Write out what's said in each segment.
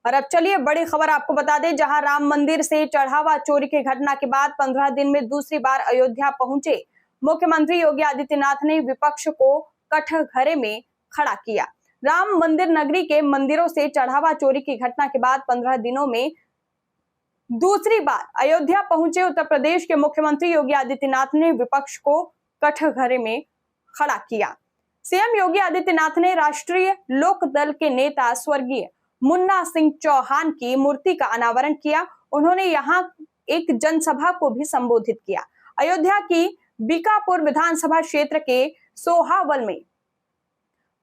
और अब चलिए बड़ी खबर आपको बता दें, जहां राम मंदिर से चढ़ावा चोरी की घटना के बाद 15 दिन में दूसरी बार अयोध्या पहुंचे मुख्यमंत्री योगी आदित्यनाथ ने विपक्ष को कठघरे में खड़ा किया। राम मंदिर नगरी के मंदिरों से चढ़ावा चोरी की घटना के बाद 15 दिनों में दूसरी बार अयोध्या पहुंचे उत्तर प्रदेश के मुख्यमंत्री योगी आदित्यनाथ ने विपक्ष को कठघरे में खड़ा किया। सीएम योगी आदित्यनाथ ने राष्ट्रीय लोक दल के नेता स्वर्गीय मुन्ना सिंह चौहान की मूर्ति का अनावरण किया। उन्होंने यहां एक जनसभा को भी संबोधित किया। अयोध्या की बीकापुर विधानसभा क्षेत्र के सोहावल में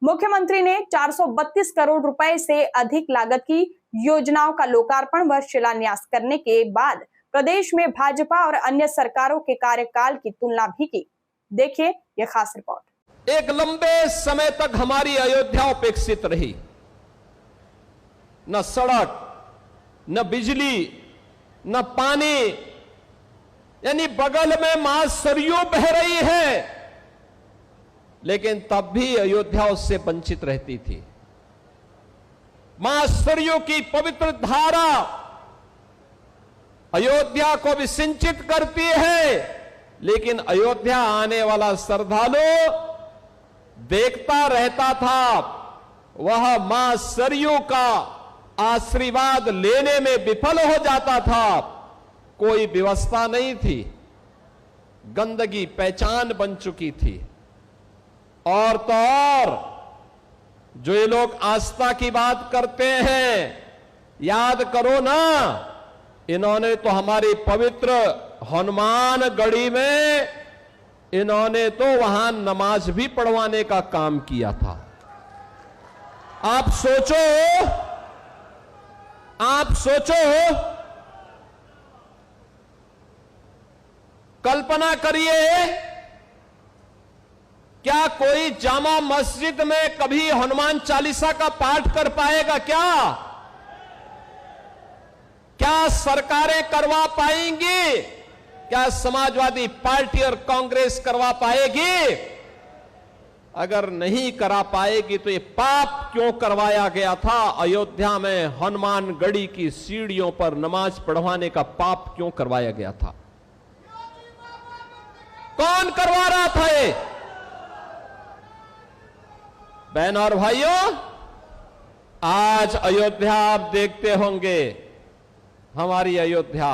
मुख्यमंत्री ने 432 करोड़ रुपए से अधिक लागत की योजनाओं का लोकार्पण व शिलान्यास करने के बाद प्रदेश में भाजपा और अन्य सरकारों के कार्यकाल की तुलना भी की। देखिए यह खास रिपोर्ट। एक लंबे समय तक हमारी अयोध्या उपेक्षित रही। न सड़क, न बिजली, न पानी, यानी बगल में मां सरयू बह रही है, लेकिन तब भी अयोध्या उससे वंचित रहती थी। मां सरयू की पवित्र धारा अयोध्या को भी सिंचित करती है, लेकिन अयोध्या आने वाला श्रद्धालु देखता रहता था, वह मां सरयू का आशीर्वाद लेने में विफल हो जाता था। कोई व्यवस्था नहीं थी, गंदगी पहचान बन चुकी थी। और तो और जो ये लोग आस्था की बात करते हैं, याद करो ना, इन्होंने तो हमारी पवित्र हनुमानगढ़ी में इन्होंने तो वहां नमाज भी पढ़वाने का काम किया था। आप सोचो, कल्पना करिए, क्या कोई जामा मस्जिद में कभी हनुमान चालीसा का पाठ कर पाएगा? क्या सरकारें करवा पाएंगी? क्या समाजवादी पार्टी और कांग्रेस करवा पाएगी? अगर नहीं करा पाएगी तो ये पाप क्यों करवाया गया था? अयोध्या में हनुमानगढ़ी की सीढ़ियों पर नमाज पढ़वाने का पाप क्यों करवाया गया था? कौन करवा रहा था ये? बहनों और भाइयों, आज अयोध्या आप देखते होंगे, हमारी अयोध्या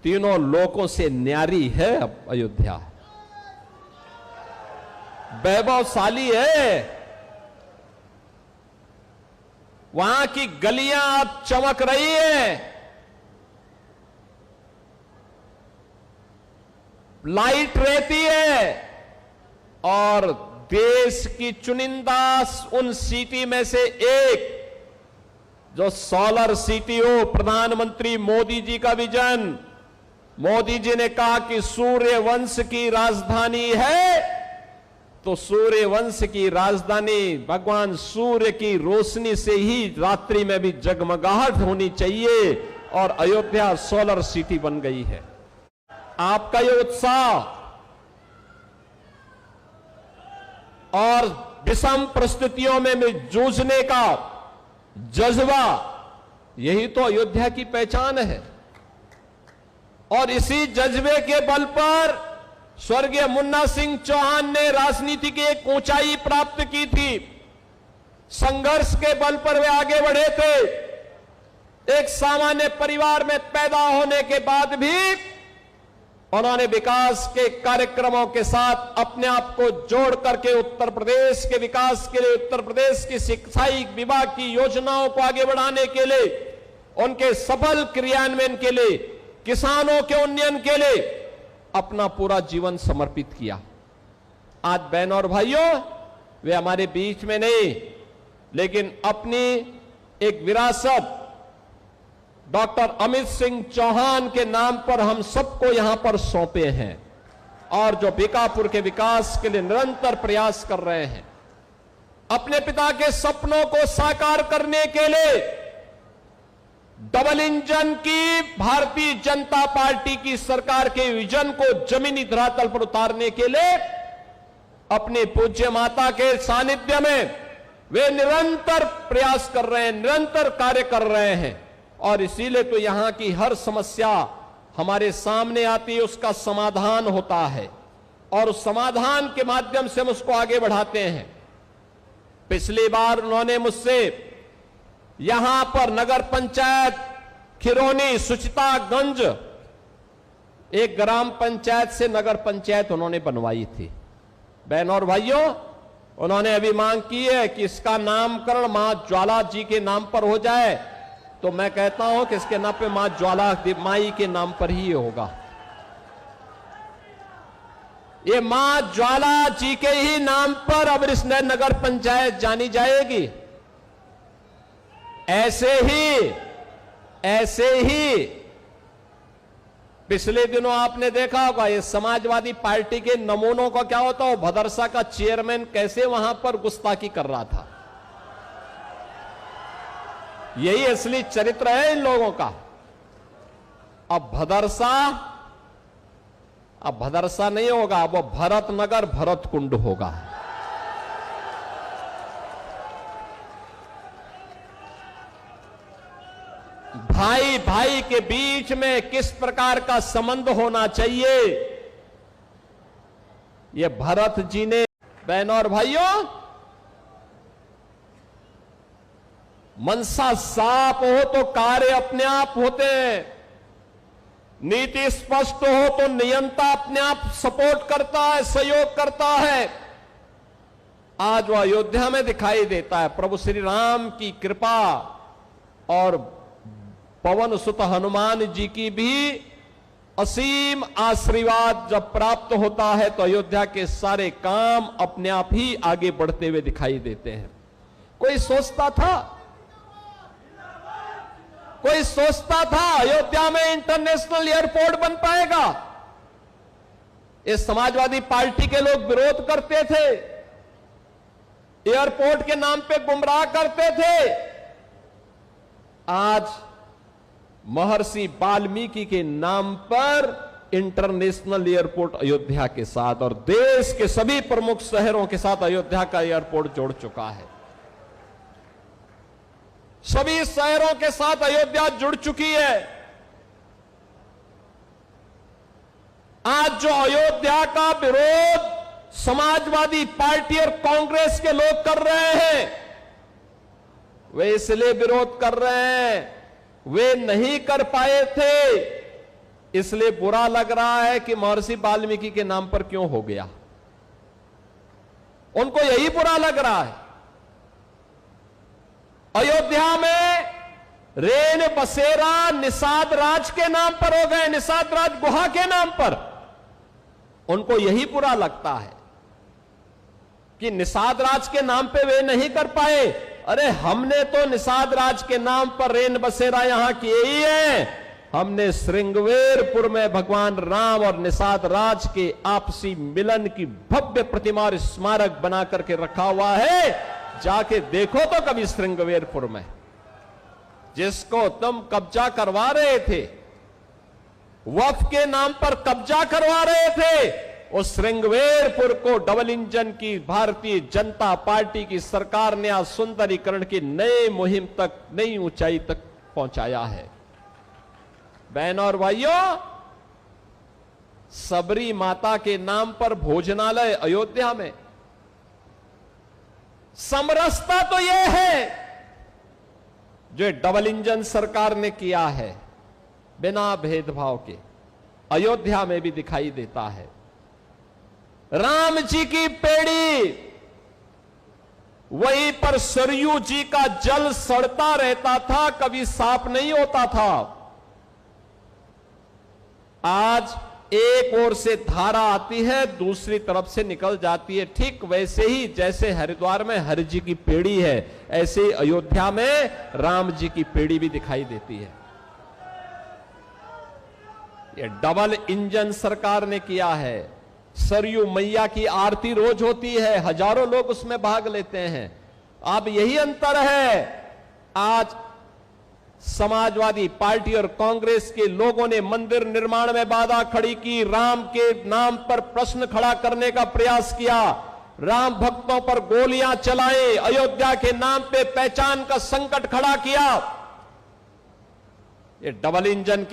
तीनों लोकों से न्यारी है। अब अयोध्या वैभवशाली है। वहां की गलियां अब चमक रही है, लाइट रहती है, और देश की चुनिंदा उन सिटी में से एक जो सोलर सिटी हो, प्रधानमंत्री मोदी जी का विजन। मोदी जी ने कहा कि सूर्य वंश की राजधानी है, तो सूर्य वंश की राजधानी भगवान सूर्य की रोशनी से ही रात्रि में भी जगमगाहट होनी चाहिए, और अयोध्या सोलर सिटी बन गई है। आपका ये उत्साह और विषम परिस्थितियों में जूझने का जज्बा, यही तो अयोध्या की पहचान है। और इसी जज्बे के बल पर स्वर्गीय मुन्ना सिंह चौहान ने राजनीति की एक ऊंचाई प्राप्त की थी। संघर्ष के बल पर वे आगे बढ़े थे। एक सामान्य परिवार में पैदा होने के बाद भी उन्होंने विकास के कार्यक्रमों के साथ अपने आप को जोड़ करके उत्तर प्रदेश के विकास के लिए, उत्तर प्रदेश की शिक्षाई विभाग की योजनाओं को आगे बढ़ाने के लिए, उनके सफल क्रियान्वयन के लिए, किसानों के उन्नयन के लिए अपना पूरा जीवन समर्पित किया। आज बहनों और भाइयों, वे हमारे बीच में नहीं, लेकिन अपनी एक विरासत डॉक्टर अमित सिंह चौहान के नाम पर हम सबको यहां पर सौंपे हैं, और जो बीकापुर के विकास के लिए निरंतर प्रयास कर रहे हैं। अपने पिता के सपनों को साकार करने के लिए डबल इंजन की भारतीय जनता पार्टी की सरकार के विजन को जमीनी धरातल पर उतारने के लिए अपनी पूज्य माता के सानिध्य में वे निरंतर प्रयास कर रहे हैं, निरंतर कार्य कर रहे हैं, और इसीलिए तो यहां की हर समस्या हमारे सामने आती है, उसका समाधान होता है और उस समाधान के माध्यम से हम उसको आगे बढ़ाते हैं। पिछली बार उन्होंने मुझसे यहां पर नगर पंचायत खिरोनी सुचितागंज, एक ग्राम पंचायत से नगर पंचायत उन्होंने बनवाई थी। बहन और भाइयों, उन्होंने अभी मांग की है कि इसका नामकरण मां ज्वाला जी के नाम पर हो जाए, तो मैं कहता हूं कि इसके नाम पे मां ज्वाला माई के नाम पर ही होगा। ये मां ज्वाला जी के ही नाम पर अब इस नगर पंचायत जानी जाएगी। ऐसे ही पिछले दिनों आपने देखा होगा, ये समाजवादी पार्टी के नमूनों का क्या होता है, भदरसा का चेयरमैन कैसे वहां पर गुस्ताखी कर रहा था। यही असली चरित्र है इन लोगों का। अब भदरसा नहीं होगा, अब वो भरतनगर भरत कुंड होगा। भाई भाई के बीच में किस प्रकार का संबंध होना चाहिए, ये भरत जी ने। बहनों और भाइयों, मनसा साफ हो तो कार्य अपने आप होते हैं, नीति स्पष्ट हो तो नियंता अपने आप सपोर्ट करता है, सहयोग करता है। आज वह अयोध्या में दिखाई देता है। प्रभु श्री राम की कृपा और पवन सुत हनुमान जी की भी असीम आशीर्वाद जब प्राप्त होता है तो अयोध्या के सारे काम अपने आप ही आगे बढ़ते हुए दिखाई देते हैं। कोई सोचता था अयोध्या में इंटरनेशनल एयरपोर्ट बन पाएगा? इस समाजवादी पार्टी के लोग विरोध करते थे, एयरपोर्ट के नाम पे गुमराह करते थे। आज महर्षि वाल्मीकि के नाम पर इंटरनेशनल एयरपोर्ट अयोध्या के साथ और देश के सभी प्रमुख शहरों के साथ अयोध्या का एयरपोर्ट जोड़ चुका है। सभी शहरों के साथ अयोध्या जुड़ चुकी है। आज जो अयोध्या का विरोध समाजवादी पार्टी और कांग्रेस के लोग कर रहे हैं, वे इसलिए विरोध कर रहे हैं, वे नहीं कर पाए थे, इसलिए बुरा लग रहा है कि महर्षि वाल्मीकि के नाम पर क्यों हो गया। उनको यही बुरा लग रहा है। अयोध्या में रेन बसेरा निषाद राज के नाम पर हो गए, निषाद राज गुहा के नाम पर। उनको यही बुरा लगता है कि निषाद राज के नाम पे वे नहीं कर पाए। अरे हमने तो निषाद राज के नाम पर रेन बसेरा यहां किए ही है। हमने श्रृंगवेरपुर में भगवान राम और निषाद राज के आपसी मिलन की भव्य प्रतिमा और स्मारक बना करके रखा हुआ है। जाके देखो तो कभी श्रृंगवेरपुर में, जिसको तुम कब्जा करवा रहे थे, वक्फ के नाम पर कब्जा करवा रहे थे, उस श्रृंगवेरपुर को डबल इंजन की भारतीय जनता पार्टी की सरकार ने आज सुंदरीकरण की नई मुहिम तक, नई ऊंचाई तक पहुंचाया है। बहनों और भाइयों, सबरी माता के नाम पर भोजनालय अयोध्या में। समरसता तो यह है जो डबल इंजन सरकार ने किया है, बिना भेदभाव के अयोध्या में भी दिखाई देता है। राम जी की पेड़ी, वहीं पर सरयू जी का जल सड़ता रहता था, कभी साफ नहीं होता था। आज एक ओर से धारा आती है, दूसरी तरफ से निकल जाती है। ठीक वैसे ही जैसे हरिद्वार में हरि जी की पेड़ी है, ऐसे ही अयोध्या में राम जी की पेड़ी भी दिखाई देती है। ये डबल इंजन सरकार ने किया है। सरयू मैया की आरती रोज होती है, हजारों लोग उसमें भाग लेते हैं। अब यही अंतर है, आज समाजवादी पार्टी और कांग्रेस के लोगों ने मंदिर निर्माण में बाधा खड़ी की, राम के नाम पर प्रश्न खड़ा करने का प्रयास किया। राम भक्तों पर गोलियां चलाए, अयोध्या के नाम पे पहचान का संकट खड़ा किया। ये डबल इंजन